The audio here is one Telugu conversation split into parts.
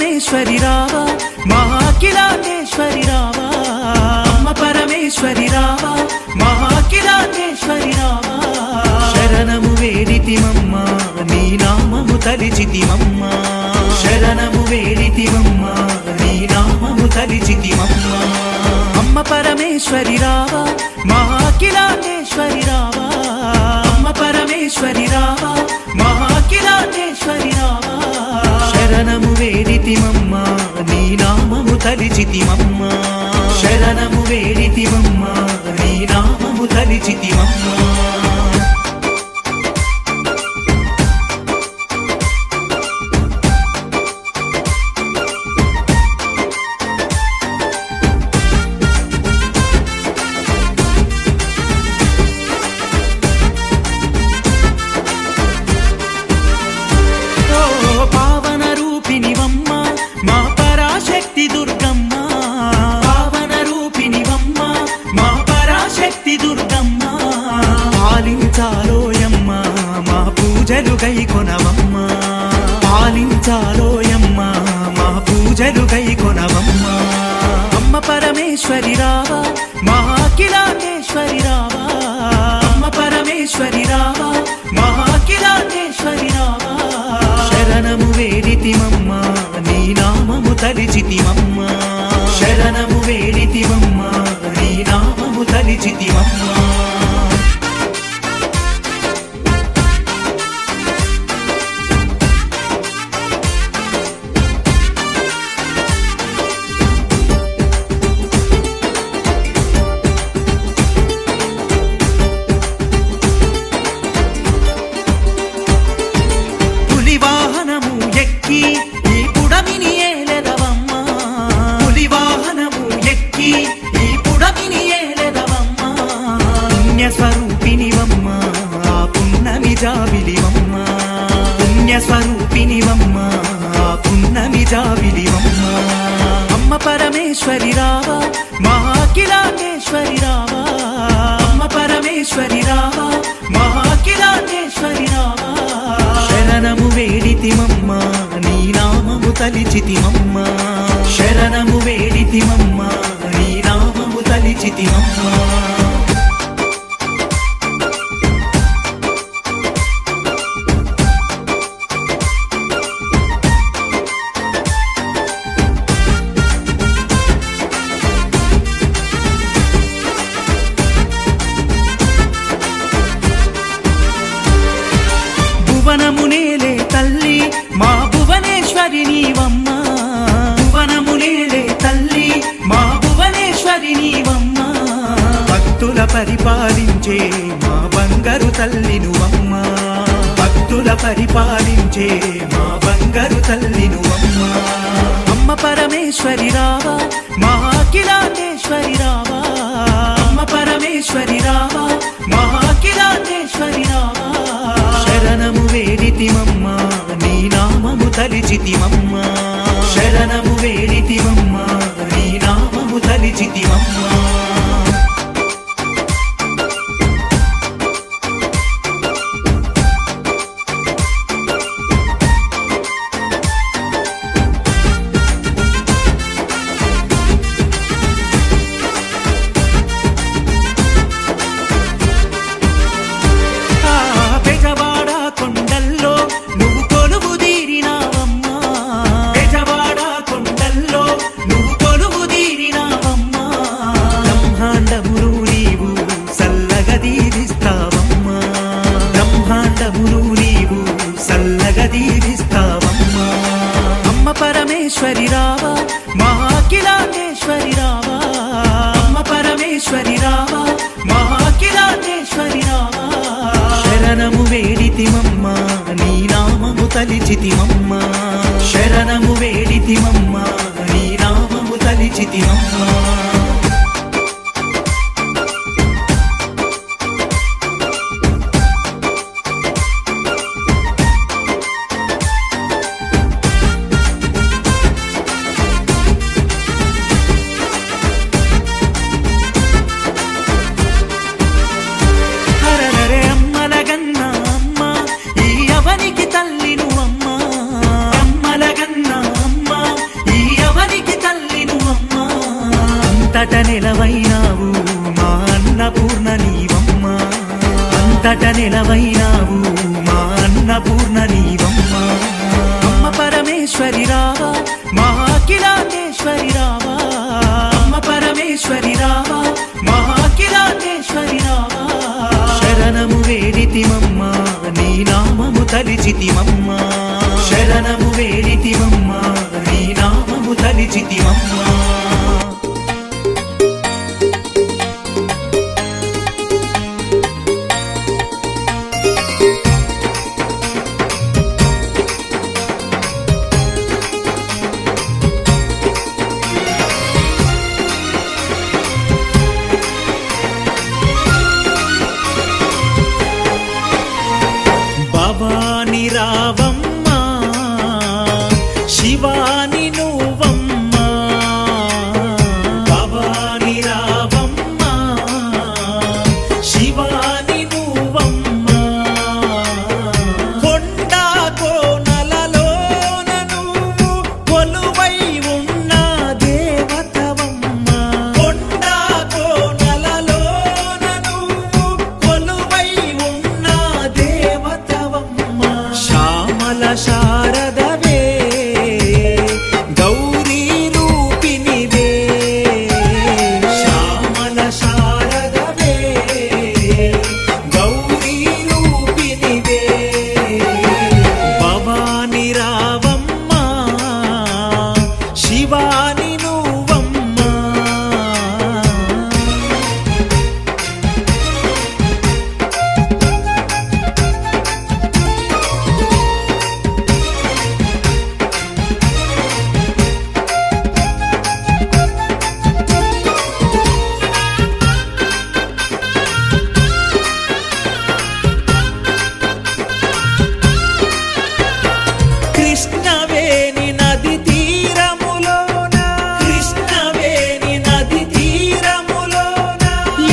పరమేశ్వరి రావా మహాకిలాండేశ్వరి రావా అమ్మ పరమేశ్వరి రావా మహాకిలాండేశ్వరి రావా శరణము వేడితిమమ్మ నీ నామము తలిచితిమమ్మ శరణము వేడితిమమ్మ నీ నామము తలిచితిమమ్మ అమ్మ పరమేశ్వరి రావా మహాకిలాండేశ్వరి రావా అమ్మ పరమేశ్వరి రావా మహాకిలాండేశ్వరి రావా శరణము వేడితిమమ్మ నీ నామము తలిచితిమమ్మ శరణము వేడితిమమ్మ నీ నామము తలిచితిమమ్మ పూజలు గైకొనవమ్మ పాలించాలోయమ్మ మా పూజలు గైకొనవమ్మ అమ్మ పరమేశ్వరి రావా మహాకిలాండేశ్వరి రావా అమ్మ పరమేశ్వరి రావా మహాకిలాండేశ్వరి రావా శరణము వేడితిమమ్మ నీ నామము తలిచితిమమ్మ శరణము వేడితిమమ్మ నీ నామము తలిచితిమమ్మ ఈ పుడమిని ఏలెదవమ్మ పులివాహనము ఎక్కి ఈ పుడమిని ఏలెదవమ్మ పుణ్యస్వరూపినివమ్మ ఆ పున్నమి జాబిలివమ్మ పుణ్యస్వరూపినివమ్మ ఆ పున్నమి జాబిలివమ్మ అమ్మ పరమేశ్వరి రావా మహాకిలాండేశ్వరి రావా అమ్మ పరమేశ్వరి రావా మహాకిలాండేశ్వరి రావా శరణము వేడితిమమ్మ నీ నామము తలిచితిమమ్మ శరణము వేడితిమమ్మ నీ నామము తలిచితిమమ్మ భువనమునేలే తల్లి మా భువనేశ్వరి నీవమ్మ భువనమునేలే తల్లి మా భువనేశ్వరి నీవమ్మ భక్తుల పరిపాలించే మా బంగారు తల్లి నువ్వమ్మ భక్తుల పరిపాలించే మా బంగారు తల్లి నువ్వమ్మ అమ్మ పరమేశ్వరి రావా మహాకిలాండేశ్వరి రావా అమ్మ పరమేశ్వరి రావా మహాకిలాండేశ్వరి రావా శరణము వేడితిమమ్మ నీ నామము తలిచితిమమ్మ శరణము వేడితిమమ్మ నీ నామము తలిచితిమమ్మ అమ్మ పరమేశ్వరి రావా మహాకిలాండేశ్వరి రావా అమ్మ పరమేశ్వరి రావా మహాకిలాండేశ్వరి రావా శరణము వేడితిమమ్మ నీ నామము తలిచితిమమ్మ శరణము వేడితిమమ్మ నీ నామము తలిచితిమమ్మ తల్లి నువ్వమ్మ అమ్మలగన్న అమ్మ అంతట నిలవైనావు మా అన్నపూర్ణ నీవమ్మా. అమ్మ పరమేశ్వరి రావా మా అఖిలాండేశ్వరి రావా. అమ్మ పరమేశ్వరి రావా మా అఖిలాండేశ్వరి రావా. శరణము వేడితిమమ్మా నీ నామము తలిచితిమమ్మా. శరణము వేడితిమమ్మా నీ నామము తలిచితిమమ్మా. భవాని రావమ్మా శివాని నువ్వమ్మా. భవాని రావమ్మా శివాని నువ్వమ్మా. కొండ కోనలలోన నువ్వు కొలువై ఉన్న దేవతవమ్మా. కొండ కోనలలోన నువ్వు కొలువై ఉన్న దేవతవమ్మా. శ్యామల శారదవే గౌరీ రూపినివే. శ్యామల శారదవే గౌరీ రూపినివే. భవాని రావమ్మా శివాని నువ్వమ్మా. కృష్ణవేణి నది తీరములోన. కృష్ణవేణి నది తీరములోన.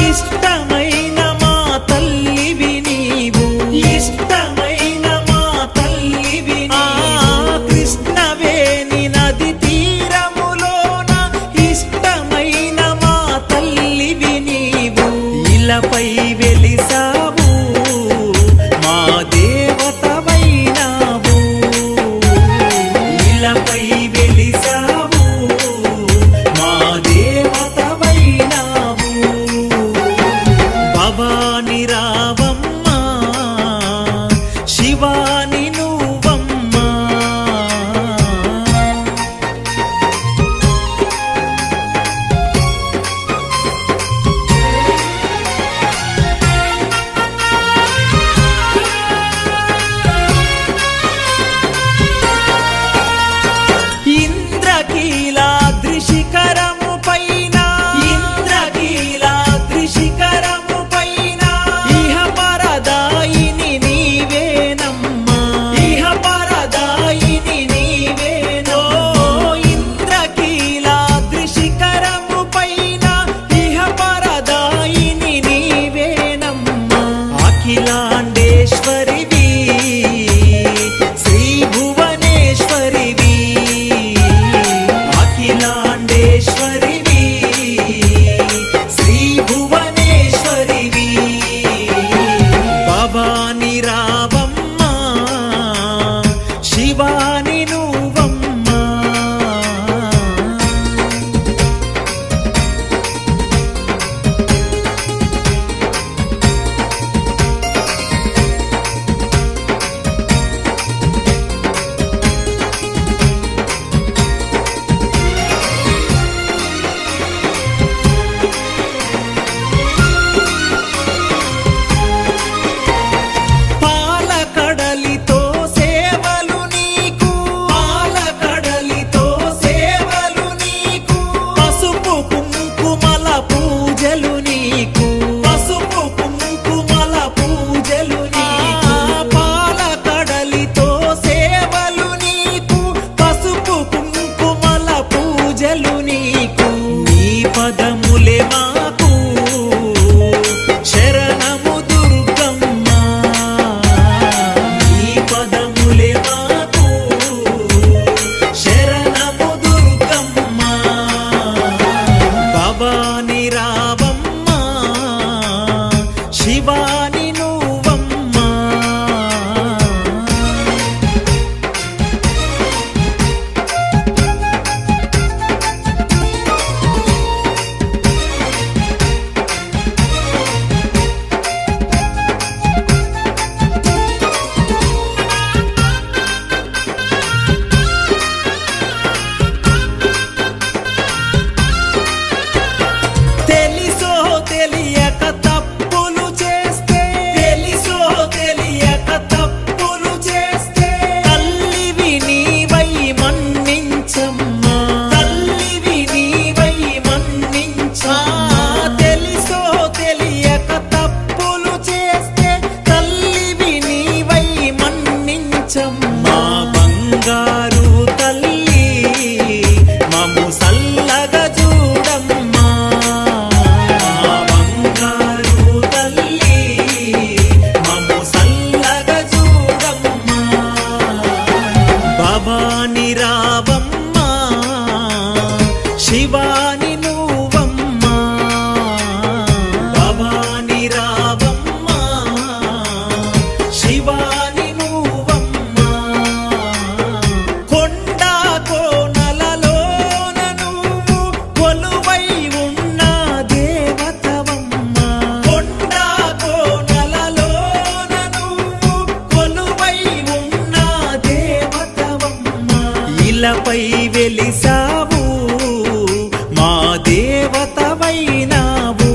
ఇష్టమైన మా తల్లివి నీవు. ఇష్టమైన మా తల్లివి నీవు. కృష్ణవేణి నది తీరములోన. ఇష్టమైన మా తల్లివి నీవు. ఇలపై వెలిసావు మా దేవతవైనావు. ఇలపై వెలిసావు మా దేవతవైనావు. భవాని రావమ్మా శివాని నువ్వమ్మా. ఇంద్రకీలాద్రి శిఖరము పైన. ఇంద్రకీలాద్రి శిఖరము పైన. ఇహ పరదాయిని నీవేనమ్మా. ఇహ పరదాయిని నీవేనో. ఇంద్రకీలాద్రి శిఖరము పైన. ఇహ పరదాయిని నీవేనమ్మా. అఖిలాండేశ్వరివి శ్రీ భువనేశ్వరివి. అఖిలాండేశ్వరివి శ్రీ భువనేశ్వరివి. భవాని రావమ్మా శివాని నువ్వమ్మా. పాలకడలితో సేవలు నీకు. పాలకడలితో సేవలు నీకు. పసుపు కుంకుమల పూజలు నీకు. పసుపు కుంకుమల పూజలు నీకు. పాలకడలితో సేవలు నీకు. పసుపు కుంకుమల పూజలు నీకు. నీ పదములే మాకు శరణము దుర్గమ్మా. నీ పదములే మాకు శరణము దుర్గమ్మా. భవాని రావమ్మా శివాని నువ్వమ్మా. వెలిసావు మా దేవతవైనావు.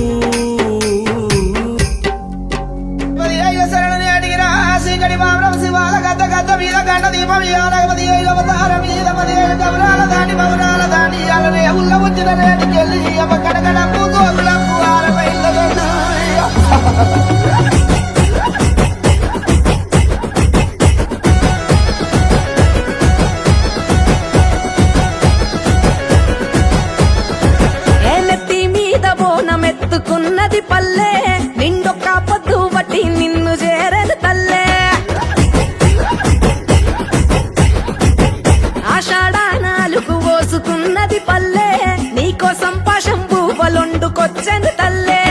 శరణని అడిగిన శ్రీకడి బాబరం శివాల గద్ద గద్ద మీద గంట దీపం యాలగమది అవతార మీద మది గమనాల దాటి భవనాల దాటి అలనే ఉల్ల వచ్చిన రేటికి వెళ్ళి కడగడ పూజోగులకు ఆరపై ఎత్తుకున్నది పల్లె నిండొక్క పొద్దు బట్టి నిన్ను చేరదు తల్లే ఆషాఢ నాలుగు పోసుకున్నది పల్లె నీకోసం పాశం పువ్వులొండుకొచ్చెను తల్లే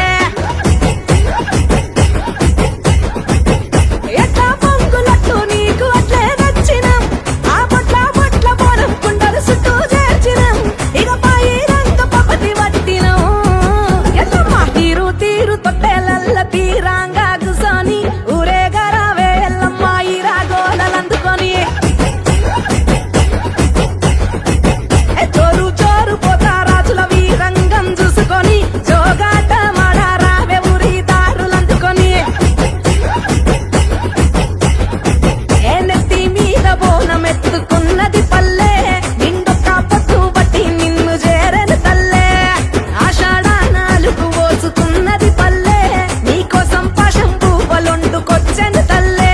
ఎట్లా పొంగులట్టు నీకు అట్లే నచ్చినం ఆ బొట్ల బొట్ల బోనం కుండలు చుట్టూ చేర్చినం ఇక పాయి రంగ పపతి పట్టినం తీరు తీరు తొట్టెలల్ల తీరాంగా గుసోని ఊరేగరావే ఎల్లమ్మ ఈ రాగోలందుకొని చోరు చోరు పోతా రాజుల వీరంగం చూసుకొని జోగాట మాడారావే ఊరి దారులందుకొని ఏ నెత్తి మీద బోనం ఎత్తుకున్నది పల్లె నిండొక్క పొద్దు బట్టి నిన్ను చేరను తల్లే ఆషాఢ నాలుగు పోసుకున్నది పల్లె నీకోసం పాశం పువ్వులొండుకొచ్చెను తల్లే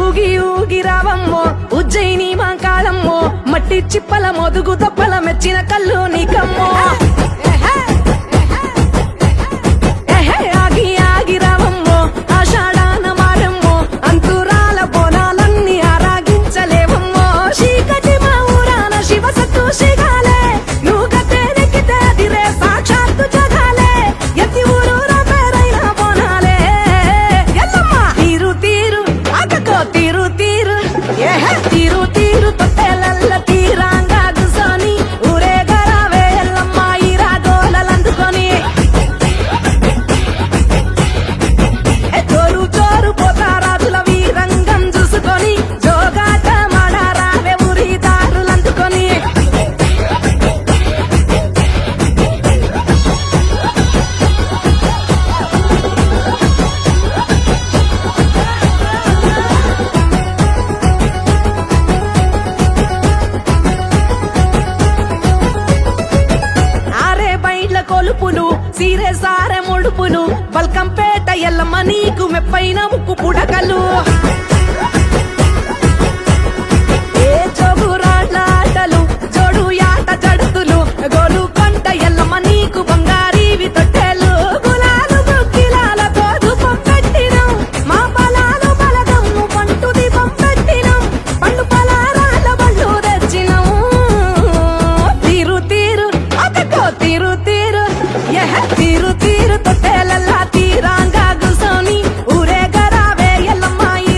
ఊగి ఊగి రావమ్మో ఉజ్జయిని మాంకాళమ్మో మట్టి చిప్పల మొదుగు దప్పల మెచ్చిన కళ్ళు నీకమ్మో ఆగి ఆగి రావమ్మో ఆషాఢాన మారమ్మో అంతురాల బోనాలన్నీ ఆరాగించలేవమ్మో చీకటి మా ఊరాన శివ సత్తు శిగాలే నువ్వు గతేనెక్కితే అదిరే సాక్షాత్తు జగాలే ఎత్తి ఊరూర పేరైన బోనాలే ఎల్లమ్మ తీరు తీరు అక్కకో తీరు తీరు తీరు తీరు తొట్టెలల్ల తీరాంగా గుసోని ఊరేగరావే ఎల్లమ్మ ఈ రాగోలందుకొని చోరు చోరు పోతా రాజుల వీరంగం చూసుకొని జోగాట మాడారావే ఊరి దారులందుకొని ఆరే బైడ్ల కొలుపులు సీరే సారె ముడుపులు బల్కంపేట ఎల్లమ్మ నీకు మెప్పైన ముక్కు పుడకలు ఏ జోగురాళ్ళ ఆటలు జోడు యాట జడుతులు గోలు కొంట ఎల్లమ్మ నీకు బంగారీవి తొట్టెలు గులాలు గుగ్గిలాల గోధు పంపెట్టినం మా బలాలు బలగమ్ము పంటు దీపం పెట్టినం పండు పలారాల బండ్లు తెచ్చినం తీరు తీరు అక్కకో తీరు తీరు తీరు తీరు తొట్టెలల్లా తీరాంగా గుసోని ఊరేగరావే ఎల్లమ్మ ఈ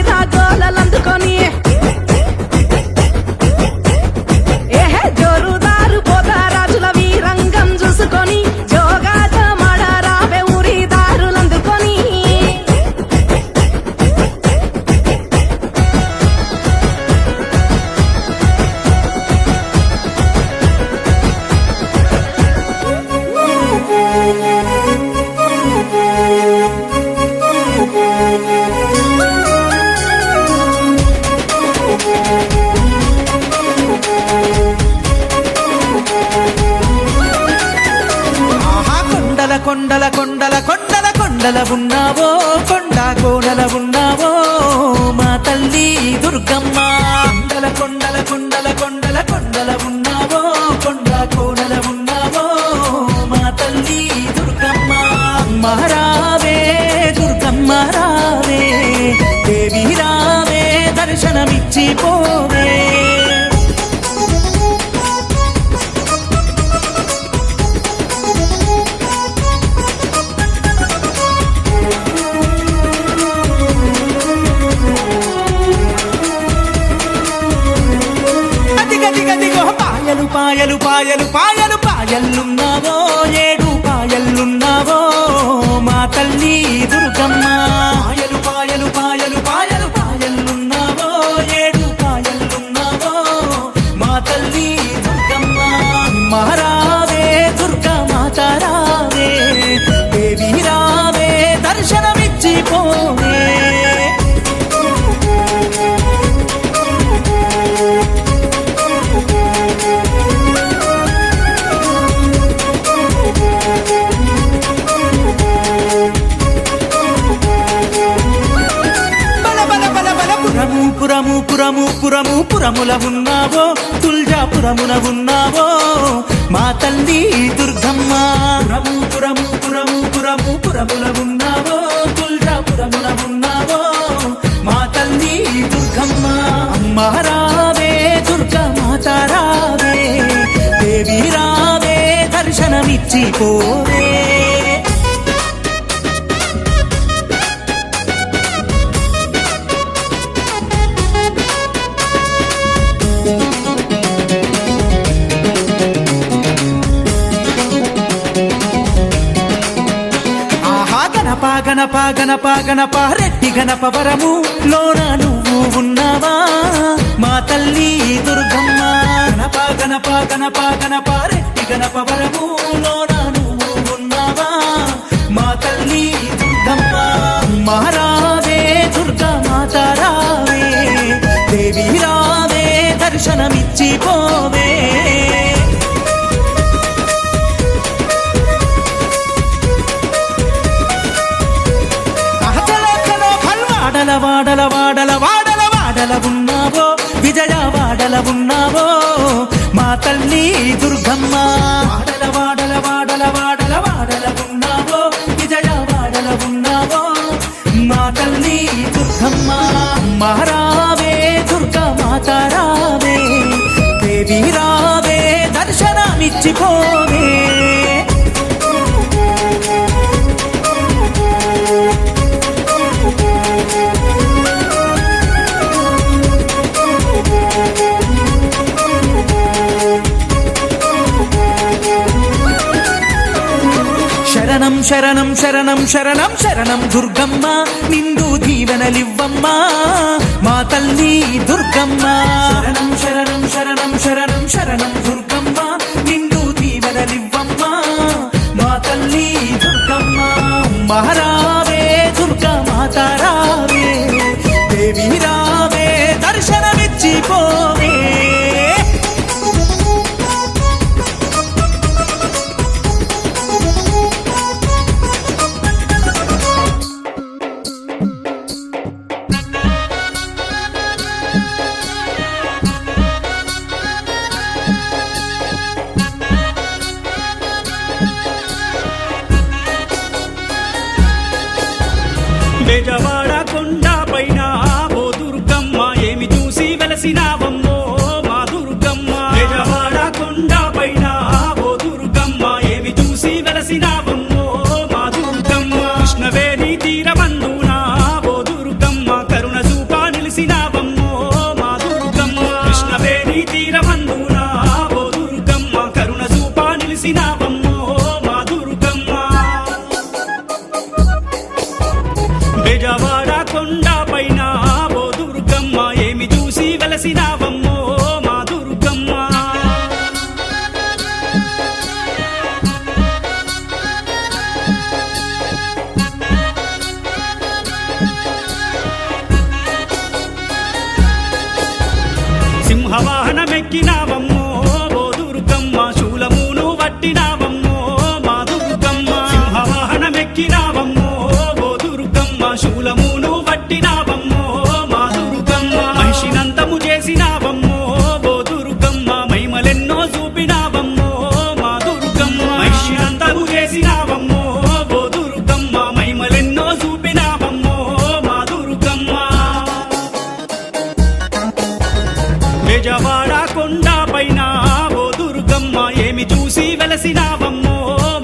పాయలు పాయలు పాయలు పాయలున్నావో ఏడు పాయలున్నావో మా తల్లి దుర్గమ్మ పాయలు పాయలు పాయలు పాయలు పాయలున్నావో ఏడు పాయలున్నావో మా తల్లి దుర్గమ్మ మహారావే దుర్గా మాత రావే దేవి రావే దర్శనమిచ్చిపోవే పురము పురము పురము పురముల ఉన్నావో తుల్జాపురమున ఉన్నావో మా తల్లి దుర్గమ్మ పురము పురము పురము పురము పురముల ఉన్నావో తుల్జాపురమున ఉన్నావో మా తల్లి దుర్గమ్మ మహారావే దుర్గా మాత రావే దేవి రావే దర్శనమిచ్చిపోవే గణప గణప గణప గణప రెడ్డి గణప వరము లోన నువ్వు ఉన్నావా మా తల్లి దుర్గమ్మ గణప గణప గణప గణప రెడ్డి గణప వరము లోన నువ్వు ఉన్నావా మా తల్లి దుర్గమ్మ మహారావే దుర్గా మాత రావే దేవి రావే దర్శనమిచ్చిపోవే వాడల వాడల వాడల వాడల ఉన్నావో విజయ వాడల ఉన్నావో మా తల్లి దుర్గమ్మ వాడల వాడల వాడల వాడల వాడల ఉన్నావో విజయ వాడల ఉన్నావో మా తల్లి దుర్గమ్మ మహారావే దుర్గా మాత రావే దేవి రావే దర్శనమిచ్చిపోవే శరణం శరణం శరణం శరణం శరణం దుర్గమ్మ నిండు దీవెనలివ్వమ్మ మా తల్లి దుర్గమ్మ శరణం శరణం శరణం శరణం శరణం దుర్గమ్మ నిండు దీవెనలివ్వమ్మ మా తల్లి దుర్గమ్మ మహారావే దుర్గా మాత రావే దేవి రావే దర్శనమిచ్చిపోవే బెజవాడ కొండ పైన ఓ దుర్గమ్మ ఏమి చూసి వెలసినావమ్మో మా దుర్గమ్మ బెజవాడ కొండ పైన ఓ దుర్గమ్మ ఏమి చూసి వెలసినావమ్మో మా దుర్గమ్మ కృష్ణవేణి తీరమందున ఓ దుర్గమ్మ కరుణ చూపా నిలిసినావమ్మో మా దుర్గమ్మ కృష్ణవేణి తీరమందున ఓ దుర్గమ్మ కరుణ చూపా నిలిసినావమ్మో మా దుర్గమ్మ బెజవాడ కొండ పైన ఓ దుర్గమ్మ ఏమి చూసి వెలసినావమ్మో మా దుర్గమ్మ సింహవాహనమెక్కినావమ్మో ఓ దుర్గమ్మ శూలమును వట్టినావమ్మో మా దుర్గమ్మ సింహవాహనమెక్కినావమ్మో ఓ దుర్గమ్మ శూలమును వట్టినావమ్మో మా దుర్గమ్మ మహిషినంతము చేసినావమ్మో ఓ దుర్గమ్మ మహిమలెన్నో చూపినావమ్మో మా దుర్గమ్మ మహిషినంతము చేసినావమ్మో ఓ దుర్గమ్మ మహిమలెన్నో చూపినావమ్మో మా దుర్గమ్మ బెజవాడ కొండ పైన ఓ దుర్గమ్మ ఏమి చూసి వెలసినావమ్మో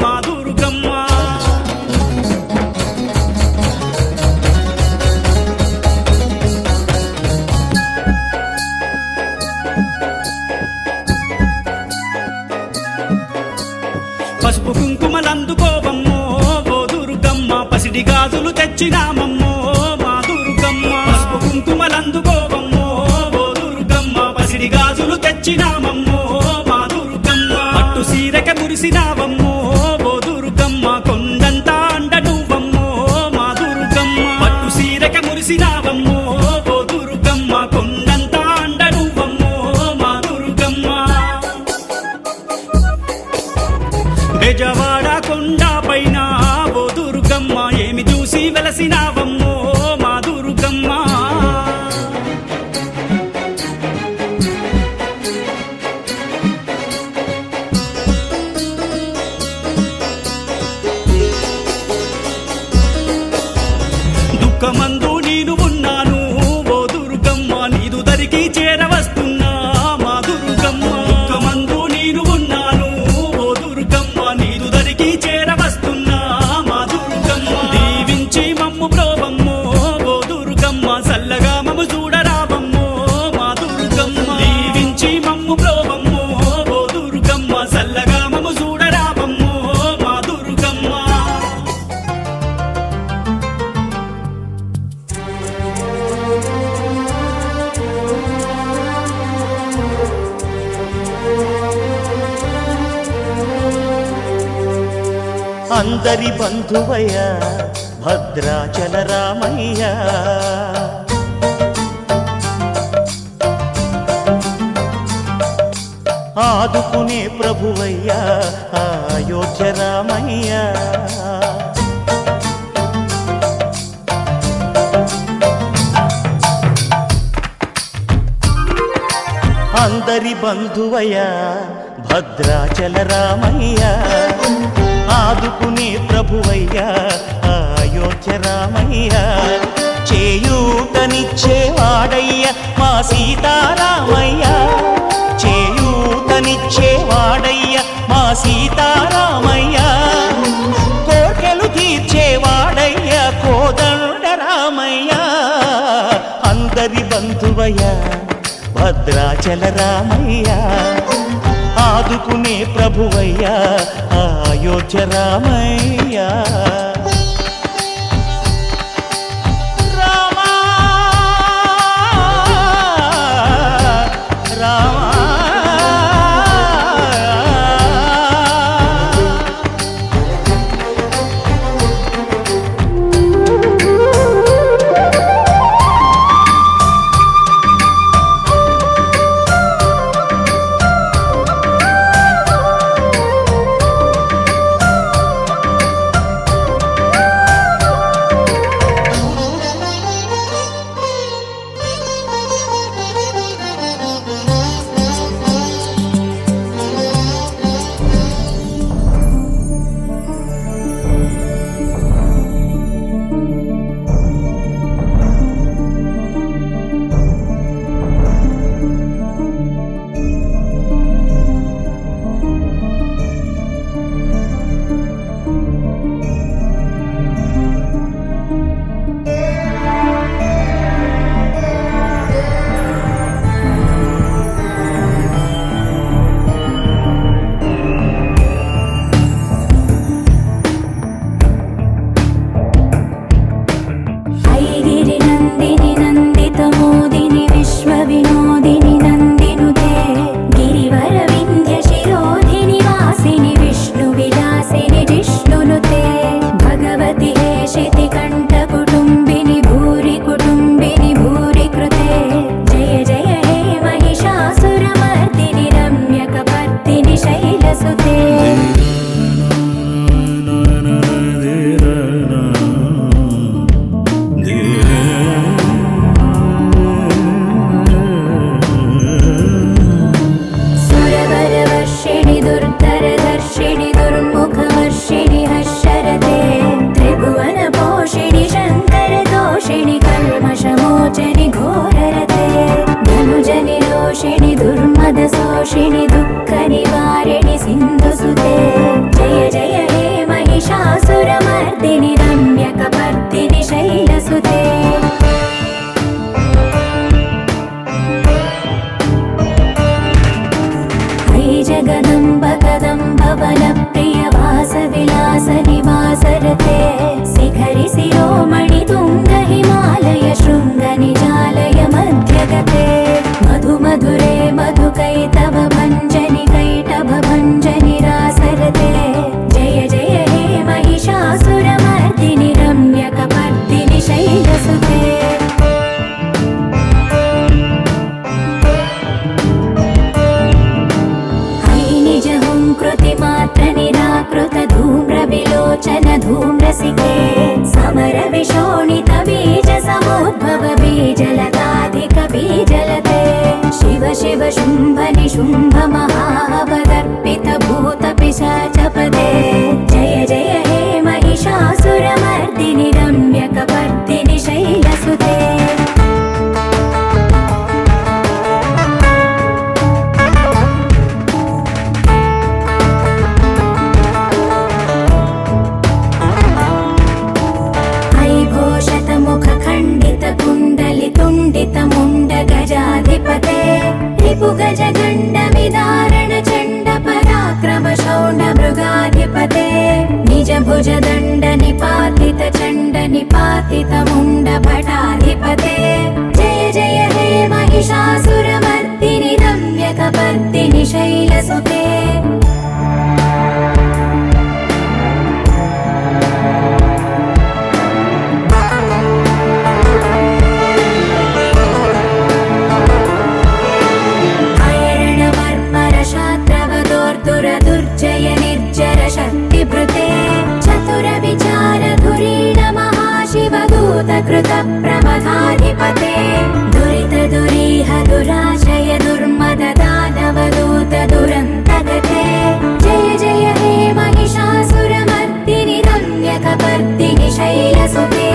మా దుర్గమ్మ తెచ్చినామమ్మో మా దుర్గమ్మ పసుపు కుంకుమలందుకోవమ్మో ఓ దుర్గమ్మ పసిడి గాజులు తెచ్చినామమ్మో మా దుర్గమ్మ పట్టు సీరక మురిసినావమ్మో ఓ దుర్గమ్మ కొండంతా అండ నువ్వమ్మో మా దుర్గమ్మ పట్టు సీరక మురిసినావమ్మో ఓ దుర్గమ్మ కొండంతా అండ నువ్వమ్మో మా దుర్గమ్మ బెజవాడ కొండ పైన ఓ దుర్గమ్మ ఏమి చూసి వెలసినావమ్మో మా దుర్గమ్మ దుఃఖమందు నేను ఉన్నాను ఓ దుర్గమ్మ నీదు దరికి చేరవస్తున్నా మా దుర్గమ్మ దుఃఖమందు నేను ఉన్నాను ఓ దుర్గమ్మ నీదు దరికి చేరవస్తున్నా మా దుర్గమ్మ దీవించి మమ్ము ప్రోవమ్మో ఓ దుర్గమ్మ సల్లగా మమ్ము చూడరావమ్మో మా దుర్గమ్మ దీవించి మమ్ము ప్రోవమ్మో ఓ దుర్గమ్మ సల్లగా మమ్ము చూడరావమ్మో మా దుర్గమ్మ అందరి బంధువయ్య భద్రాచల రామయ్య ఆదుకునే ప్రభువయ్య అయోధ్య రామయ్య అందరి బంధువయ్య భద్రాచల రామయ్య ఆదుకునే ప్రభువయ్యా అయోధ్య రామయ్య చేయూతనిచ్చేవాడయ్య మా సీతారామయ్య చేయూతనిచ్చేవాడయ్య మా సీతారామయ్య కోర్కెలు తీర్చేవాడయ్య కోదండ రామయ్య అందరి బంధువయ్య భద్రాచల రామయ్య ఆదుకునే ప్రభువయ్యా అయోధ్య రామయ్య రామా రామా शोषिणि दुःख निवारिणि सिन्धुसुते जय जय हे महिषासुरमर्दिनि रम्यकपर्दिनि शैलसुते हे जगदम्ब कदम्ब वनप्रिय वासविलास निवासरते शिखरि शिरोमणि रिपुगजगण्डविदारण चण्ड पराक्रम शौण्ड मृगाधिपते निज भुज दण्ड निपातित चण्ड निपातित मुण्ड भटाधिपते जय जय हे महिषासुरमर्दिनि रम्यकपर्दिनि शैलसुते दुर्जय निर्जर शक्तिभृते चतुर विचार धुरीण महाशिवदूत कृत प्रमथाधिपते दुरित दुरीह दुराशय दुर्मद दानवदूत दुरन्तगते जय जय हे महिषासुरमर्दिनि रम्यकपर्दिनि शैलसुते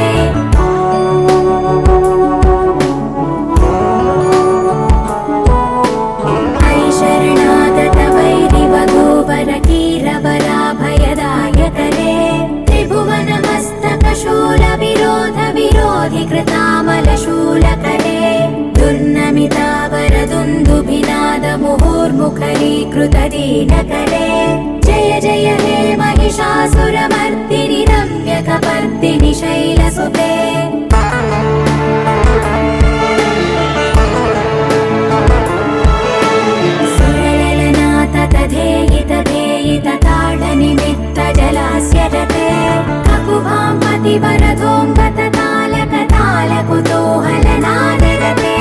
कीरवराभयदायकरे त्रिभुवनमस्तकशूल विरोध विरोधि कृतामलशूलकरे दुर्नमितावरदुन्दुभिनाद मुहुर्मुखरीकृत दीनकरे जय जय हे महिषासुरमर्दिनि रम्यकपर्दिनि शैलसुते ताडनिमित्त जलास्य रते ककुभां पतिवरधोऽम्बत तालकुतूहलनादरते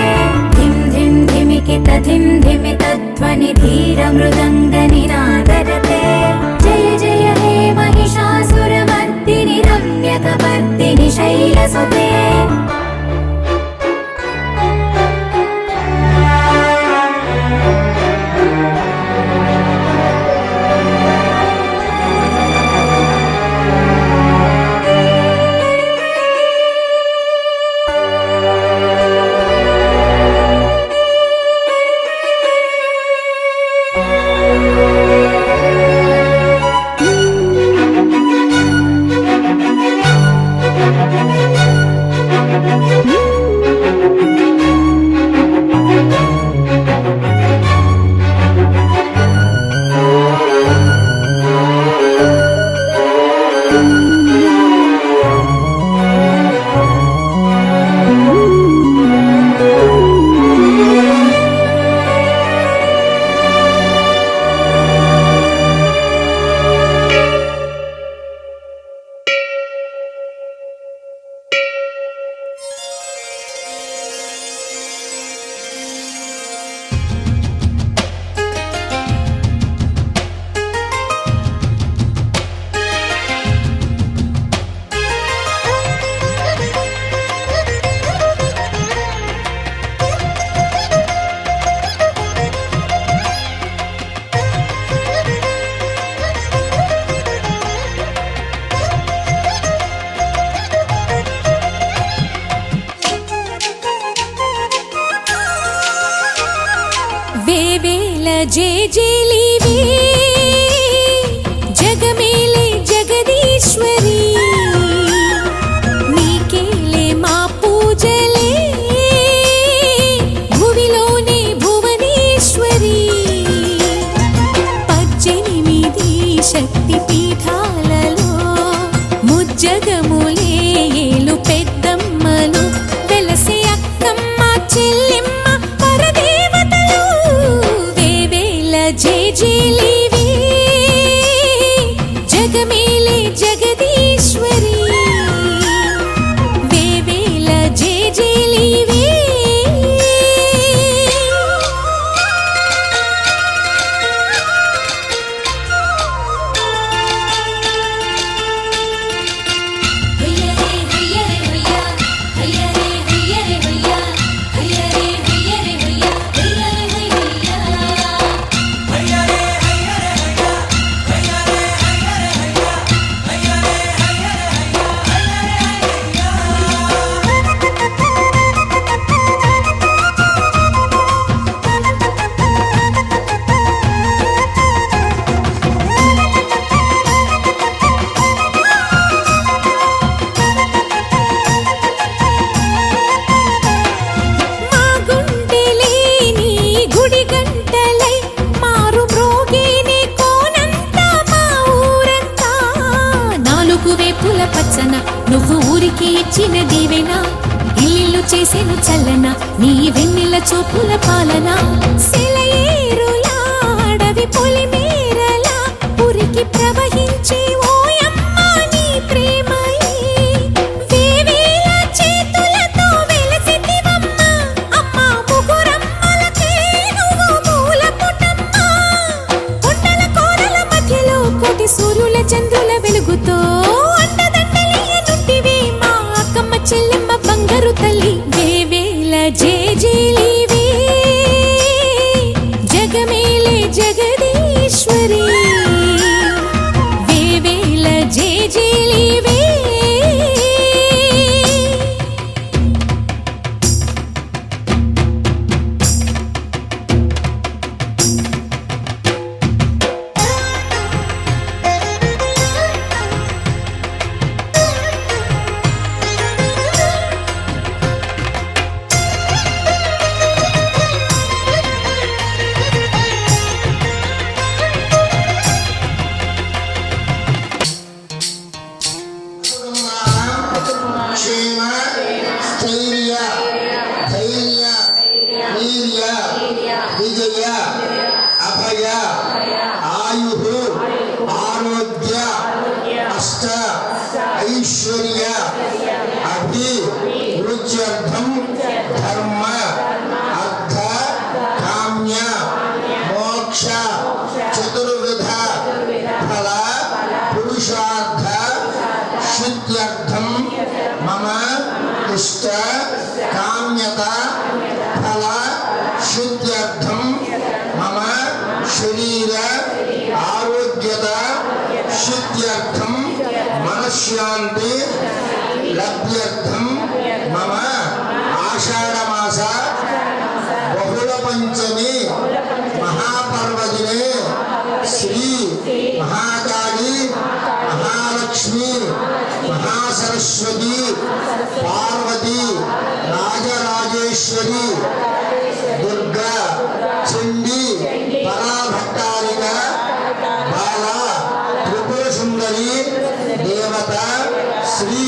धिं धिं धिमिकित धिं धिमित ध्वनि धीर मृदङ्गनिनादरते जय जय हे महिषासुरमर्दिनि रम्यकपर्दिनि शैलसुते जेजेलिवे जगमेले जगदीश्वरी नीकेले मा पूजले भुविलोने भुवनेश्वरी 18 शक्ति पीठाలలో ముజ్జగములే ఏలు పెద్దమ్మలు వెలసే అక్కమ్మ చెల్లెమ్మ పరదేవతలు వేవేల జేజేలి ఇచ్చిన దీవెన ఇల్లు చేసేను చల్లన నీ వెన్నెల చూపుల పాలన సెలయేరులా అడవి పొలిమేరలా పురికి ప్రవహించి ఓయమ్మ నీ ప్రేమయే వేవేల చేతులతో వెలసితివమ్మ అమ్మ ముగురమ్మలకే నువ్వు మూలపుటమ్మ కొండల కోరల మధ్యలో కోటి సూర్యుల చంద్రుల వెలుగుతో అండదండలియనుంటివి మా అక్కమ్మ చెల్లెమ్మ బంగారు తల్లి వేవేల జేజేలివే జగమేలే జగదీశ్వరి వేవేల జేజేలివే క్షేమ స్థైర్య ధైర్య వీర్య విజయ అభయ ఆయు ఆరోగ్య అష్ట ఐశ్వర్య అభివృద్ధ్యర్థం ధర్మ అర్థ కామ్య మోక్ష చతుర్విధ ఫల పురుషార్థ సిద్ధ్యర్థం మమ ఇష్ట కామ్యత ఫల సిద్ధ్యర్థం మమ శరీర ఆరోగ్యత సిద్ధ్యర్థం మనశ్శాంతి లభ్యర్థం మమ ఆషాఢమాస బహుళ పంచమి మహాపర్వదినే శ్రీ మహాకాళి మహాలక్ష్మి మహాసరస్వతి పార్వతి రాజరాజేశ్వరి దుర్గా చండి పరాభట్టారిక బాల త్రిపుర సుందరి దేవత శ్రీ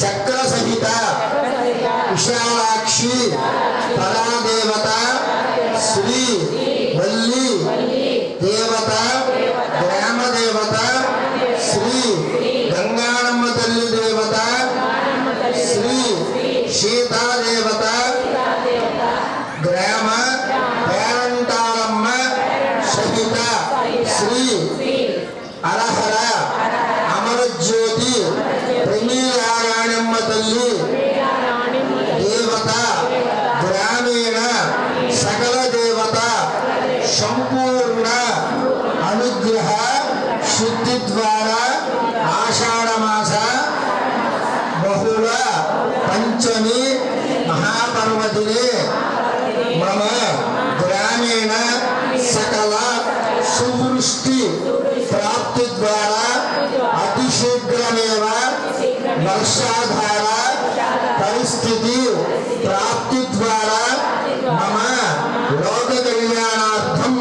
చక్ర సహిత విశాలాక్షి పరాదేవత శ్రీ వల్లి దేవత గ్రామ దేవత శ్రీ గంగానమ్మ తల్లి దేవత శ్రీ సీతాదేవత గ్రామ పేరంటాలమ్మ సహిత శ్రీ అరహర అమరజ్యోతి ప్రమీలారాయణమ్మ తల్లి దేవత గ్రామీణ సకల దేవత సంపూర్ణ అనుగ్రహ శుద్ధి ద్వారా ఆషాఢమాస బహుళ పంచమి మహాపర్వతిని మమ గ్రామీణ సకల సువృష్టి ప్రాప్తి ద్వారా అతి శీఘ్రమేవ వర్షాధార పరిస్థితి ప్రాప్తి ద్వారా మమ లోక కళ్యాణార్థం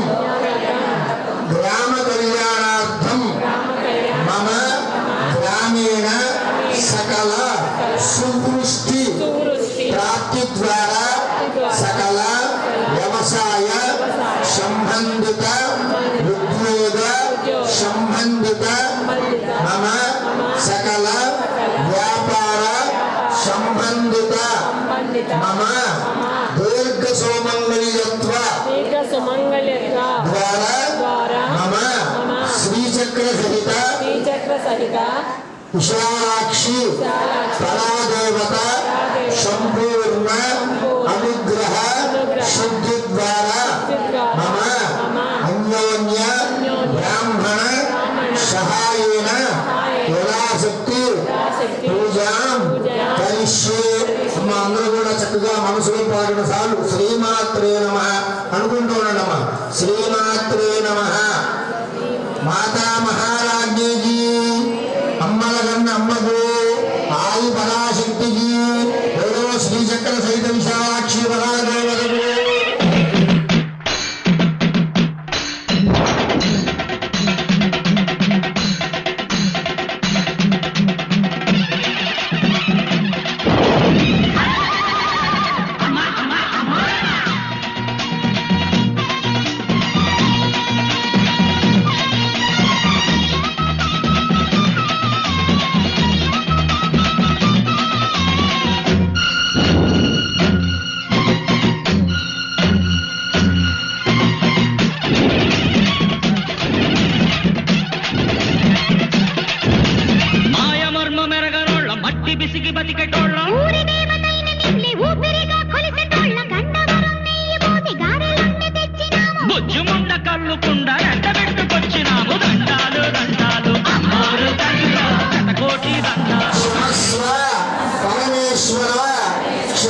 గ్రామ కళ్యాణార్థం మమ గ్రామీణ సకల సువృష్టి ప్రాప్తి ద్వారా సకల వ్యవసాయ సంబంధిత ఉద్యోగ సంబంధిత మమ సకల వ్యాపార సంబంధిత మమ దీర్ఘ సౌమంగళ్యత్వ ద్వారా మమ శ్రీచక్ర సహిత విశాలాక్షి పరాదేవత సంపూర్ణ అనుగ్రహ శుద్ధి ద్వారా మమ అన్యోన్య బ్రాహ్మణ సహాయేన యథాశక్తి పూజాం కరిష్యే. అమ్మ అందరూ కూడా చక్కగా మనసులో పాడిన సార్లు శ్రీమాత్రే నమః అనుకుంటూ ఉండమ్మా. శ్రీమాత్రే నమః. మాతా మహారాజ్ఞీజీ అమ్మల కన్న అమ్మకు ఆయి పరాశక్తికి ఏదో శ్రీచక్ర సహిత విశాలాక్షి పరాదేవతకు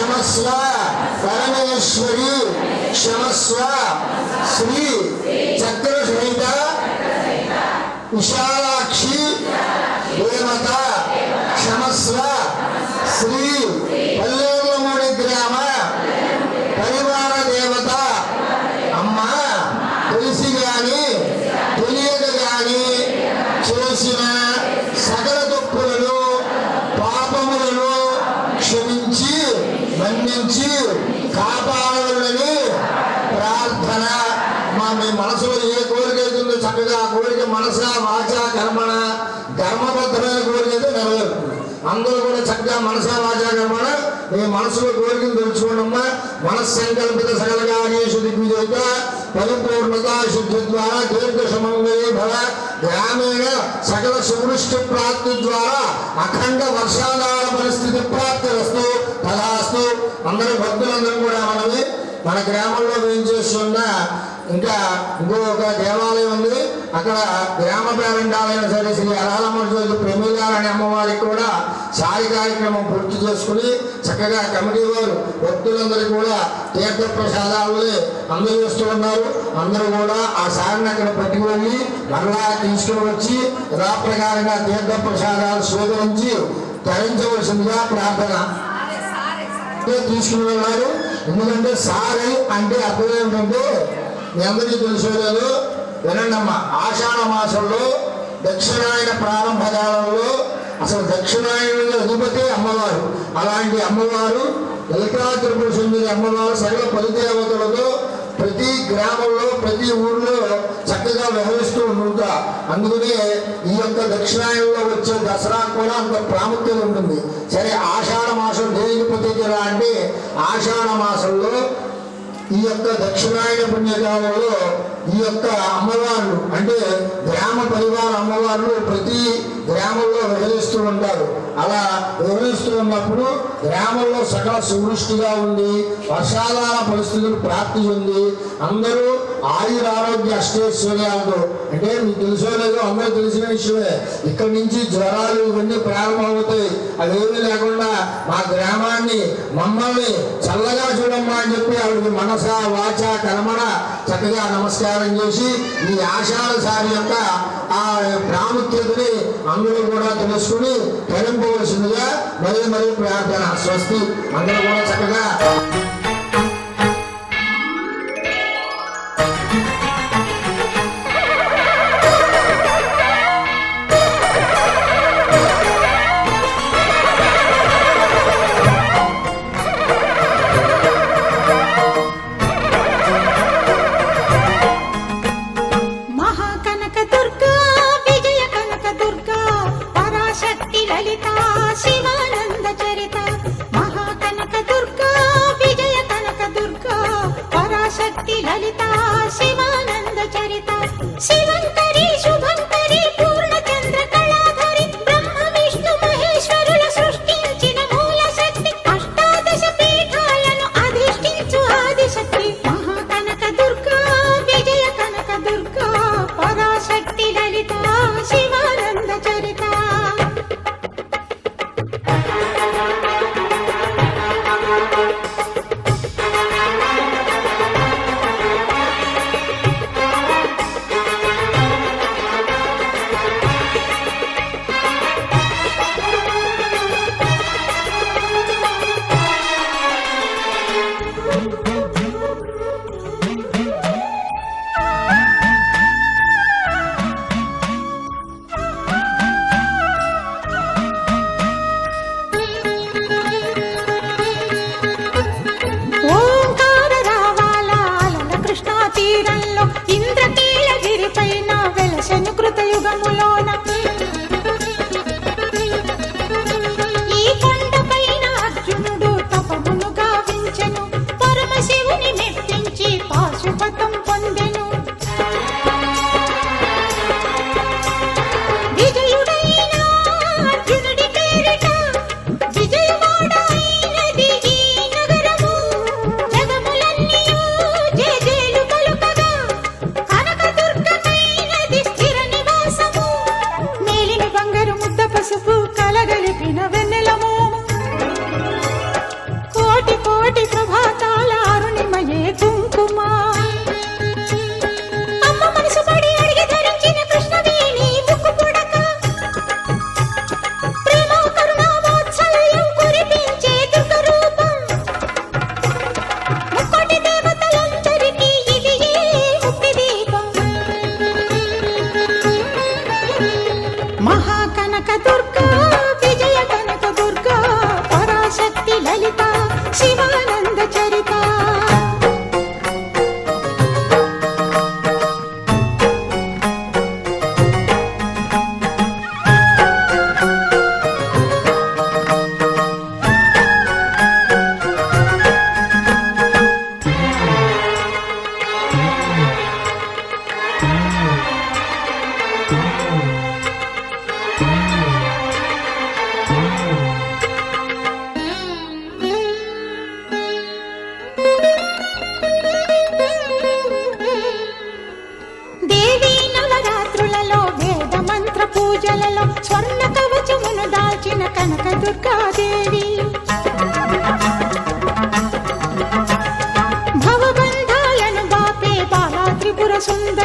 క్షమస్వ పరమేశ్వరి క్షమస్వ శ్రీ చక్ర సహిత విశాలాక్షి దేవత క్షమస్వ శ్రీ పల్లెముడి గ్రామ పరివార దేవత అమ్మ తెలిసి గాని తెలియక గాని చేసిన సకల తప్పులను పాపములను క్షమించి మన్నించి కాపాడవలని ప్రార్థన. మీ మనసులో ఏ కోరిక అవుతుందో చక్కగా ఆ కోరిక మనస వాచ కర్మణ ధర్మబద్ధమైన కోరిక అయితే నెరవేరుతుంది. అందరూ కూడా చక్కగా మనస వాచ కర్మణ మీ మనసులో కోరికను తెలుసుకోండమ్మా. మనస్సంకల్పిత సకల కార్యేషు దిగ్విజేత పరిపూర్ణత శుద్ధి ద్వారా దీర్ఘ సమన్వయ భవ గ్రామీణ సకల సువృష్టి ప్రాప్తి ద్వారా అఖండ వర్షాధార పరిస్థితి ప్రాప్తి వస్తూ తదాస్తు. అందరూ భక్తులందరూ కూడా మనవి మన గ్రామంలో ఏం చేస్తున్న ఇంకా ఇంకొక దేవాలయం ఉంది. అక్కడ గ్రామ పేరంటాలైన సరే శ్రీ అరాలమర్జోజు ప్రమీలారాయణ అమ్మవారికి కూడా సాయి కార్యక్రమం పూర్తి చేసుకుని చక్కగా కమిటీ వారు భక్తులందరూ కూడా తీర్థ ప్రసాదాలని అందజేస్తూ ఉన్నారు. అందరూ కూడా ఆ సారిని అక్కడ పట్టుకువెళ్ళి మరలా తీసుకుని వచ్చి యథాప్రకారంగా తీర్థ ప్రసాదాలు స్వీకరించి తరించవలసిందిగా ప్రార్థన తీసుకుని వెళ్ళారు. ఎందుకంటే సారి అంటే అర్థం ఏమిటంటే మీ అందరికీ తెలుసుకోలేదు వినండమ్మా. ఆషాఢ మాసంలో దక్షిణాయన ప్రారంభ కాలంలో అసలు దక్షిణాయన అధిపతి అమ్మవారు. అలాంటి అమ్మవారు లలితా త్రిపుర సుందరి అమ్మవారు సకల పరిదేవతలతో ప్రతి గ్రామంలో ప్రతి ఊరిలో చక్కగా వ్యవహరిస్తూ ఉంటా. అందుకనే ఈ యొక్క దక్షిణాయనంలో వచ్చే దసరా కూడా అంత ప్రాముఖ్యత ఉంటుంది. సరే ఆషాఢ మాసం దేనికి ప్రత్యేకత అంటే ఆషాఢ మాసంలో ఈ యొక్క దక్షిణాయన పుణ్యకాలంలో ఈ యొక్క అమ్మవార్లు అంటే గ్రామ పరివార అమ్మవార్లు ప్రతి గ్రామంలో వివరిస్తూ ఉంటారు. అలా వివరిస్తూ ఉన్నప్పుడు గ్రామంలో సకల సువృష్టిగా ఉంది, వర్షాధార పరిస్థితులు ప్రాప్తి ఉంది. అందరూ ఆయురారోగ్య అష్టైశ్వర్యాలతో అంటే మీకు తెలుసో లేదో అందరూ తెలిసిన విషయమే. ఇక్కడి నుంచి జ్వరాలు ఇవన్నీ ప్రారంభమవుతాయి. అవేమీ లేకుండా మా గ్రామాన్ని మమ్మల్ని చల్లగా చూడమ్మా అని చెప్పి ఆవిడకి మనస వాచ కర్మణ చక్కగా నమస్కారం చేసి ఈ ఆషాఢ సారి యొక్క ఆ ప్రాముఖ్యతని అందరూ కూడా తెలుసుకుని తరింపవలసిందిగా మరీ ప్రార్థన. స్వస్తి. అందరూ కూడా చక్కగా లలిత శివానంద చరిత మహాకనక దుర్గా విజయ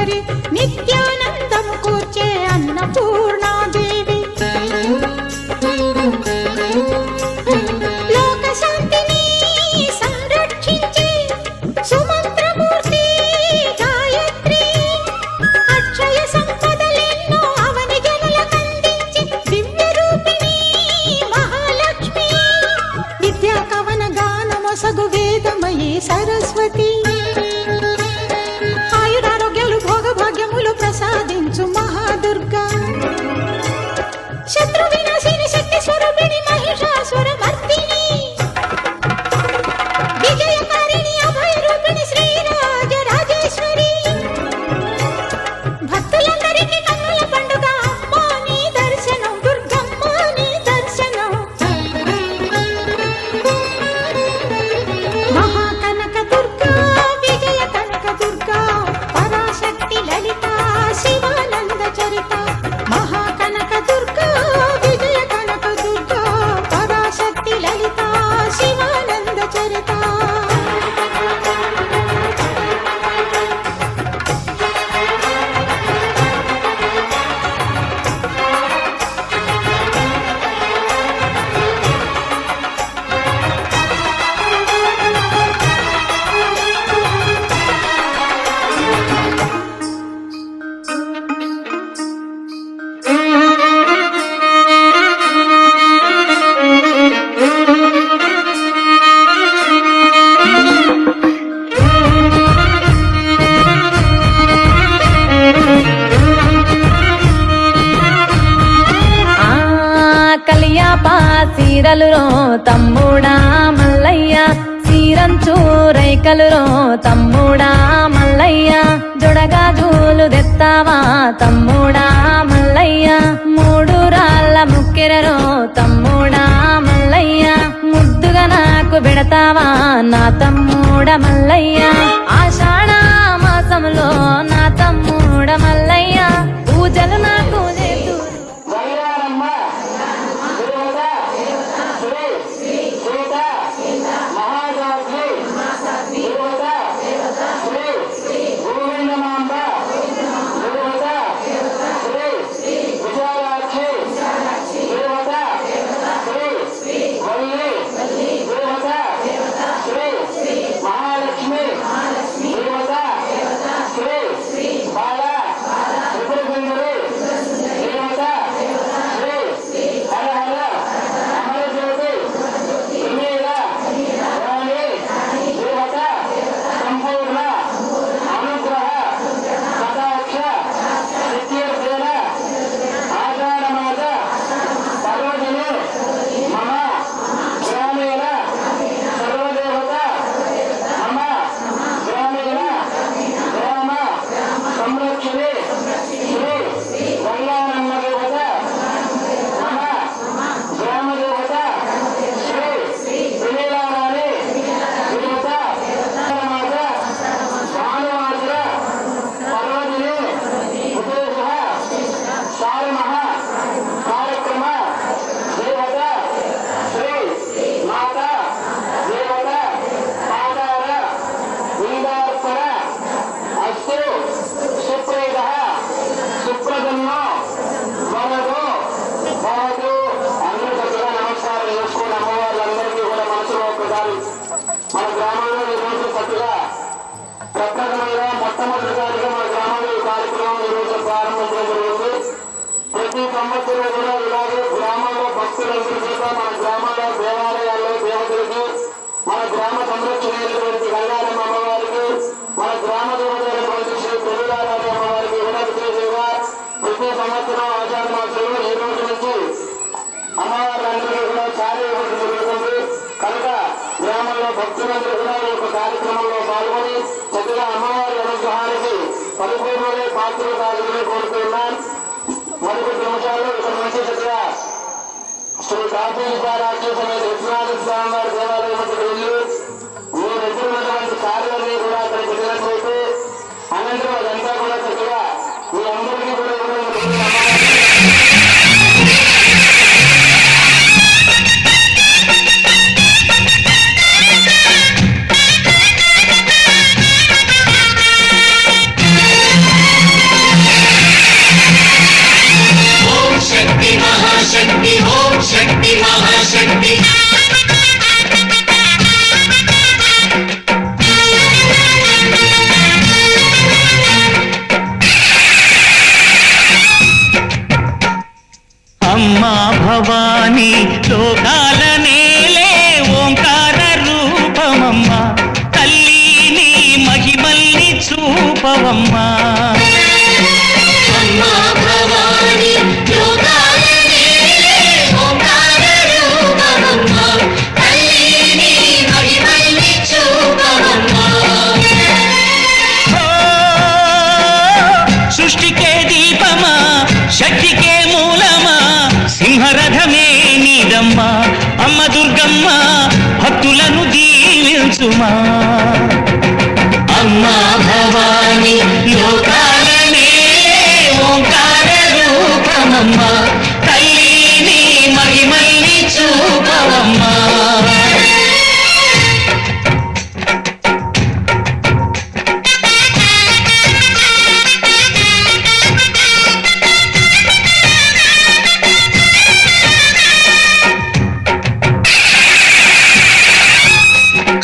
రాజేశ్వరి నిత్యానందము కూర్చే అన్నపూర్ణాదేవి లోక శాంతిని సంరక్షించే సుమంత్రమూర్తి గాయత్రి అక్షయ సంపదలెన్నో అవని జనులకందించి దివ్య రూపిణి మహాలక్ష్మి విద్యా కవన గానమొసగు వేదమయీ సరస్వతి ఆయురారోగ్యాలు భోగభాగ్యములు ప్రసాదించు మహాదుర్గా శత్రు వినాశిని శక్తి స్వరూపిణి మహిషాసుర మర్దిని విజయకారిణి అభయ రూపిణి శ్రీరాజ రాజేశ్వరి భక్తులందరికీ కన్నుల పండుగ అమ్మా నీ దర్శనం దుర్గమ్మ నీ దర్శనం మహాకనక దుర్గా విజయ కనక దుర్గా పరాశక్తి లలిత శివానంద చరిత మహాకనక దుర్గా విజయ కనక దుర్గా పరాశక్తి లలిత శివానంద చరిత కలియాపా సీరలురో తమ్ముడా మల్లయ్య సీరంచు రైకలురో తమ్ముడా మల్లయ్య జొడగాజులు తెత్తావా తమ్ముడా మల్లయ్య మూడు రాళ్ళ ముక్కెరరో తమ్ముడా మల్లయ్య ముద్దుగా నాకు పెడతావా నా తమ్ముడ మల్లయ్య ఆషాఢ మాసంలో నా తమ్ముడ మల్లయ్య పూజలు నాకు చేతు మన గ్రామంలో ఈరోజు కొత్తగా ప్రప్రథమంగా మొట్టమొదటిసారిగా మన గ్రామంలో ఈ కార్యక్రమం ఈరోజు ప్రారంభించడం జరిగింది. ప్రతి సంవత్సరం కూడా ఇలాగే గ్రామంలో భక్తులందరి చేత మన గ్రామంలో దేవాలయాల్లో దేవతలకి మన గ్రామ సంరక్షణైనటువంటి కళ్యాణం అమ్మవారికి మన గ్రామ దేవతైనటువంటి శ్రీ పెళ్లిరారాణి అమ్మవారికి కూడా విశేషంగా ప్రతి సంవత్సరం ఆషాఢ మాసంలో ఈ రోజు నుంచి అమ్మవారులందరూ కూడా చాలీ ఇవ్వడం జరుగుతుంది. కనుక గ్రామంలో భక్తులందరూ కూడా ఈ యొక్క కార్యక్రమంలో పాల్గొని చక్కగా అమ్మవారి అనుగ్రహానికి పరిపూర్ణమే పాత్రలు కాదని కోరుతున్నాం. మరికొద్ది నిమిషాలు ఇక్కడ నుంచి చక్కగా శ్రీ కార్తీకారాజ్య సమేత విశ్వనాథ స్వామి వారి దేవాలయం మధ్యకి వెళ్ళి మీరు ఎదురున్నటువంటి కార్యాలన్నీ కూడా అక్కడ జరిగినట్లయితే అనంతరం అదంతా కూడా చక్కగా మీ అందరికీ కూడా చూపవమ్మా అమ్మా భవాని లోకాలనే ఓంకార రూపమమ్మ తల్లిని మహిమల్ని చూపవమ్మా సృష్టికే దీపమా శక్తికే మూలమా సింహరథమే నీదమ్మా అమ్మ దుర్గమ్మ భక్తులను దీవించుమా అమ్మా భవాని లోకాలనే ఓంకార రూపమమ్మ తల్లిని మహిమల్ని చూపవమ్మా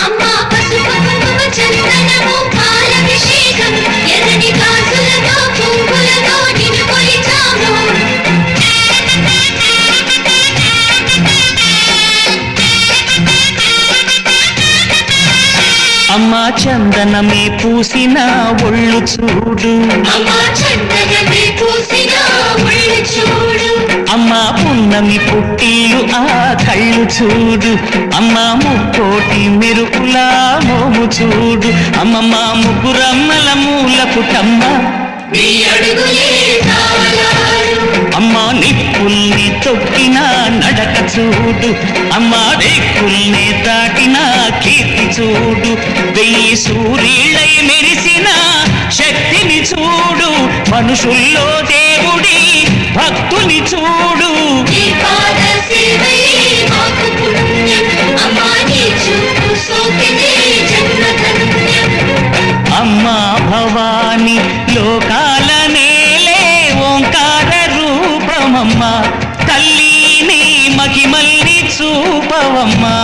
అమ్మా పసుపు కుంకుమ చందనము పాలభిషేకం ఎర్రని గాజులతో పువ్వులతో నిన్ను కొలిచాము అమ్మా చందనమే పూసిన ఒళ్ళు చూడు అమ్మా చందనమే పూసిన ఒళ్ళు చూడు అమ్మా పున్నమి పుట్టిలు ఆ కళ్ళు చూడు అమ్మా ముక్కోటి మెరుపులా మోము చూడు అమ్మమ్మ ముగ్గురమ్మల మూల పుటమ్మ నీ అడుగులే తాళాలు అమ్మా నిప్పుల్ని తొక్కిన నడక చూడు అమ్మా రేకుల్ని దాటిన కీర్తి చూడు వెయ్యి సూర్యులై మెరిసిన శక్తిని చూడు మనుషుల్లో దేవుడి భక్తుని చూడు నీ పాద సేవయే మాకు పుణ్యం అమ్మా నీ చూపు సోకినే జన్మధన్యం అమ్మా భవాని లోకాల నేలే ఓంకార రూపమమ్మ తల్లిని మహిమల్ని చూపవమ్మా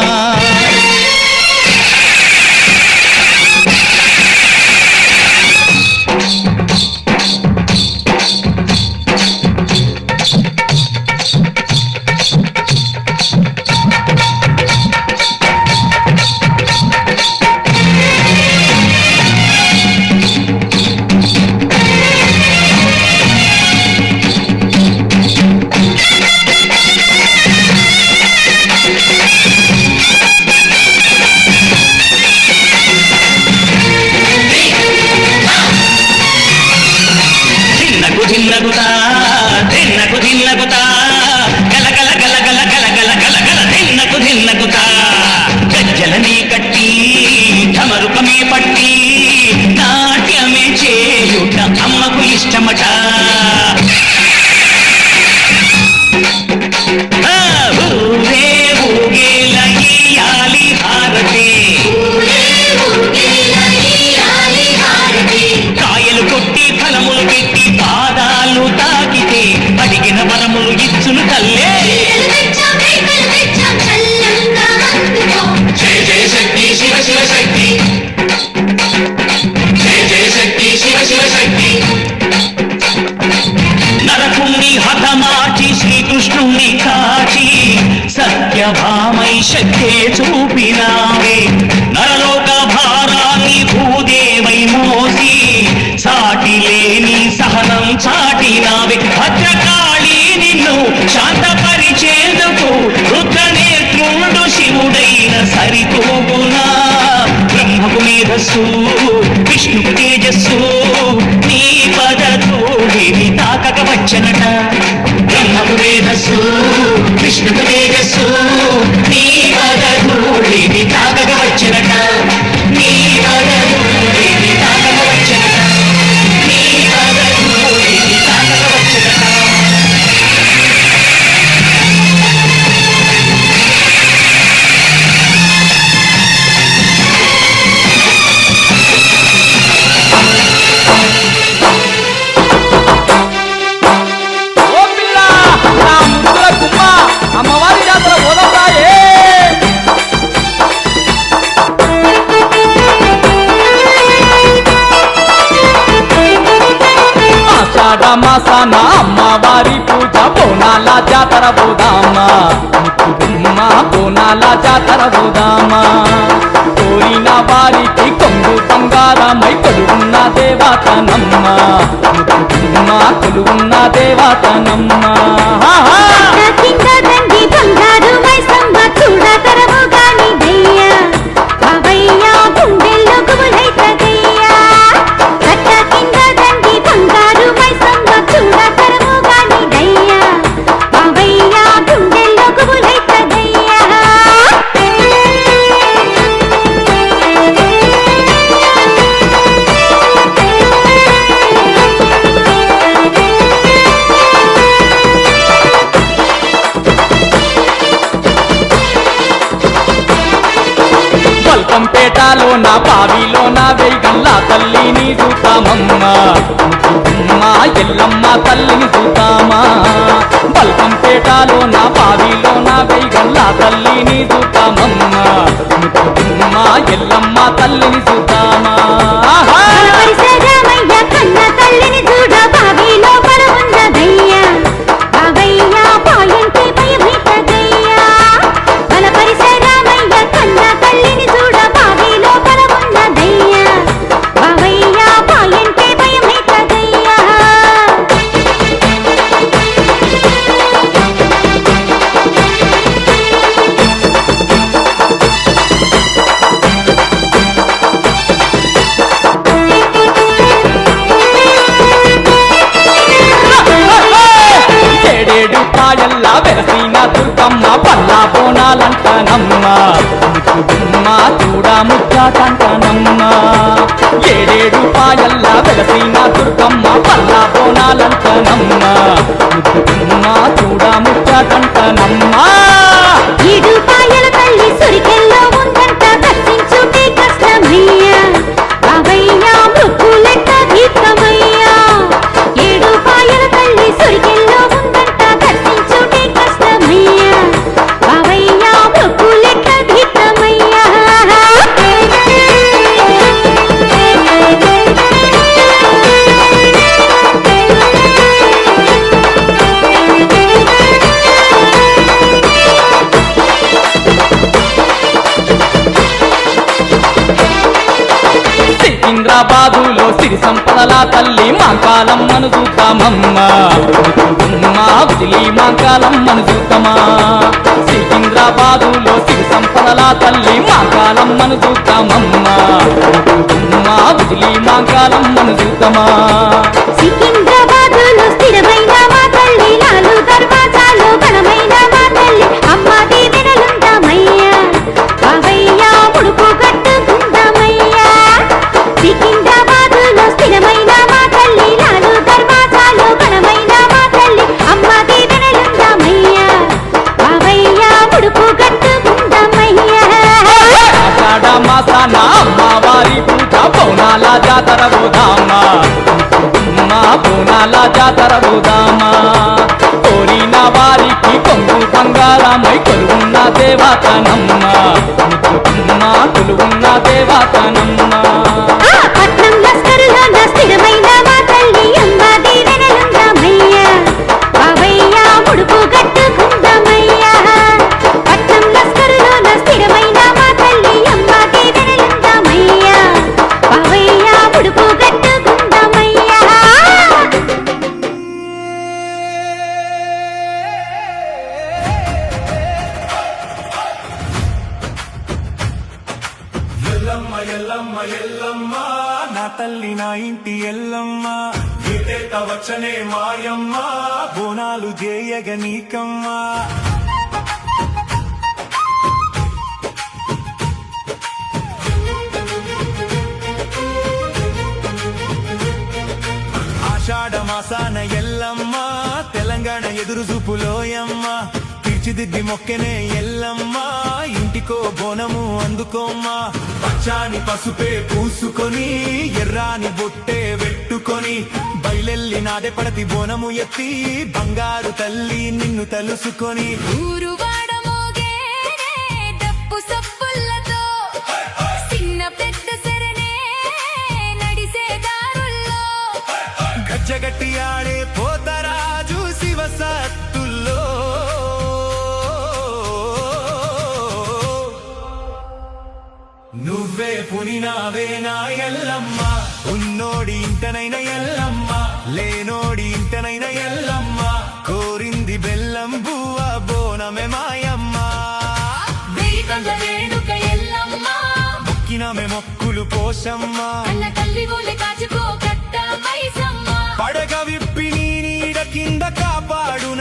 ధిన్నగుతా ధిన్నగుతా గల గల గల గల గల గల గల గల ధిన్నగుతా గజ్జలనే కట్టి ఢమరుకమే పట్టి నాట్యమే చేయుట అమ్మకు ఇష్టమట ఊరే ఊగేల ఇయ్యాలి హారతి కాయలు కొట్టి ఫలములు పెట్టి పాదాలు తాకితే అడిగిన వరములు ఇచ్చును తల్లే జయ జయ శక్తి శివ శివ శక్తి జయ జయ శక్తి శివ శివ శక్తి నరకుణ్ణి హతమార్చి శ్రీకృష్ణుణ్ణి కాచి సత్యభామై శక్తే చూపినావే నరలోక భారాన్ని భూదేవై మోసి సాటి లేని సహనం చాటినావే భద్రకాళి నిన్ను శాంతపరిచేందుకు రుద్రనేత్రుండు శివుడైన సరితూగునా బ్రహ్మకు మేధస్సు విష్ణుకు తేజస్సు నీ పద ధూళిని తాకక వచ్చనట బ్రహ్మకు మేధస్సు విష్ణుకు తేజస్సు నీ పద ధూళిని తాకక వచ్చనట నీ పద ధూళిని తాకక వచ్చనట నీ పద ధూళిని తాకక వచ్చనట ఓ పిల్ల నా ముద్దుల గుమ్మ అమ్మవారి జాతర పోదాయే ఆషాఢ మాసాన అమ్మవారి పూజ బోనాల జాతర పోదామా ముద్దు గుమ్మ బోనాల జాతర పోదామా కోరిన వారికి కొంగు బంగారమై కొలువున్న దేవతనమ్మ ముద్దుగుమ్మ కొలువున్న దేవతనమ్మ కింద దండి బంగారు మైసమ్మ చూడతరము గాని దయ్యా బావయ్యా గుండెల్లో గుబులైతదయ్యా కట్ట కింద దండి బంగారు మైసమ్మ చూడతరము గాని దయ్యా బావయ్యా గుండెల్లో గుబులైతదయ్యా బల్కంపేటలో నా బావిలో నా వెయ్యగల్లా తల్లిని చూతామమ్మ ముద్దుగుమ్మ ఎల్లమ్మ తల్లిని చూతామా బల్కంపేటలో నా బావిలో నా వెయ్యగల్లా తల్లిని చూతామమ్మ ముద్దుగుమ్మ ఎల్లమ్మ తల్లిని చూతామా పరిసరమయ్య కన్న తల్లిని చూడ బావిలో పరమున్నదయ్యా బావయ్యా పాయంటే భయమైతదయ్యా బల పరిసరమయ్య కన్న తల్లిని చూడ బావిలో పరమున్నదయ్యా బావయ్యా పాయంటే భయమైతదయ్యా ఏడేడు పాయల్లా వెరసిన దుర్గమ్మ పల్లా బోనాలంటనమ్మ ముద్దుగుమ్మ చూడ ముచ్చాటంటనమ్మ ఏడేడు పాయల్లా వెరసిన దుర్గమ్మ పల్లా బోనాలంటనమ్మ ముద్దుగుమ్మ చూడ ముచ్చాటంటనమ్మ ఏడు పాయల తల్లి సురికెల్లో ఉందంట దర్శించుటే కష్టమయ్యా బావయ్యా మృక్కులెక్క దీపమయ్యా ఏడు పాయల తల్లి సురికెల్లో ఉందంట దర్శించుటే కష్టమయ్యా బావయ్యా మృక్కులెక్క దీపమయ్యా సికింద్రాబాదులో సిరి సంపదల తల్లి మాంకాలమ్మను చూద్దామమ్మ ముద్దుగుమ్మ వదిలి మాంకాలమ్మను చూద్దామా సికింద్రాబాదులో సిరి సంపదల తల్లి మాంకాలమ్మను చూద్దామమ్మ ముద్దుగుమ్మ వదిలి మాంకాలమ్మను చూద్దామా సికింద్రాబాదులో స్థిరమైన మా తల్లి నాలు దర్వాజాలో బలమైన మా తల్లి అమ్మ దీవెనలుందామయ్యా బావయ్యా ముడుపు కట్టుకుందామయ్యా సికింద్రాబాదులో స్థిరమైన మా తల్లి నాలు దర్వాజాలో బలమైన మా తల్లి అమ్మ దీవెనలుందామయ్యా బావయ్యా ముడుపు కట్టుకుందామయ్యా ఆషాఢ మాసాన అమ్మవారి పూజ బోనాల జాతర పోదామా ముద్దుగుమ్మ బోనాల జాతర పోదామా కోరిన వారికి కొంగు బంగారమై కొలువున్న దేవతనమ్మ ముద్దుగుమ్మ కొలువున్న దేవతనమ్మ పట్నం లస్కరులో నా స్థిరమైన మా తల్లి అమ్మ దీవెనలుందామయ్యా బావయ్యా ముడుపు కట్టుకుందామయ్యా పట్నం లస్కరులో నా స్థిరమైన మా తల్లి అమ్మ దీవెనలుందామయ్యా బావయ్యా ముడుపు కట్టుకుందామయ్యా ఎల్లమ్మ ఎల్లమ్మ ఎల్లమ్మ నా తల్లి నా ఇంటి ఎల్లమ్మ గీతేత వచ్చనే మాయమ్మ బోనాలు చేయగ నీకమ్మ ఆషాఢ మాసాన ఎల్లమ్మ తెలంగాణ ఎదురు చూపులోయమ్మ తీర్చిదిద్ది మొక్కెనే ఎల్లమ్మ ఇంటికో బోనము అందుకోమ్మా పచ్చాని పసుపే పూసుకొని ఎర్రాని బొట్టే వెట్టుకొని బయలెల్లి నాడే పడతి బోనము ఎత్తి బంగారు తల్లి నిన్ను తలుసుకొని ఊరువాడ మోగేనే డప్పు సప్పులతో చిన్న పెద్ద సరనే నడిసే దారుల్లో గజ్జగట్టి ఆడే పోతరాజు శివ సత్తుల్లో నువ్వు నువ్వే పునినావే నా ఎల్లమ్మ ఉన్నోడి ఇంటనైన ఎల్లమ్మ లేనోడి ఇంటనైన ఎల్లమ్మ కోరింది బెల్లం బువ్వ బోనమే మాయమ్మ వేడుక ఎల్లమ్మ మొక్కినమే మొక్కులు పోషమ్మ అన్న తల్లి ఓలే కాచుకో కట్ట మైసమ్మ పడగ విప్పి నీ నీడ కింద కాపాడు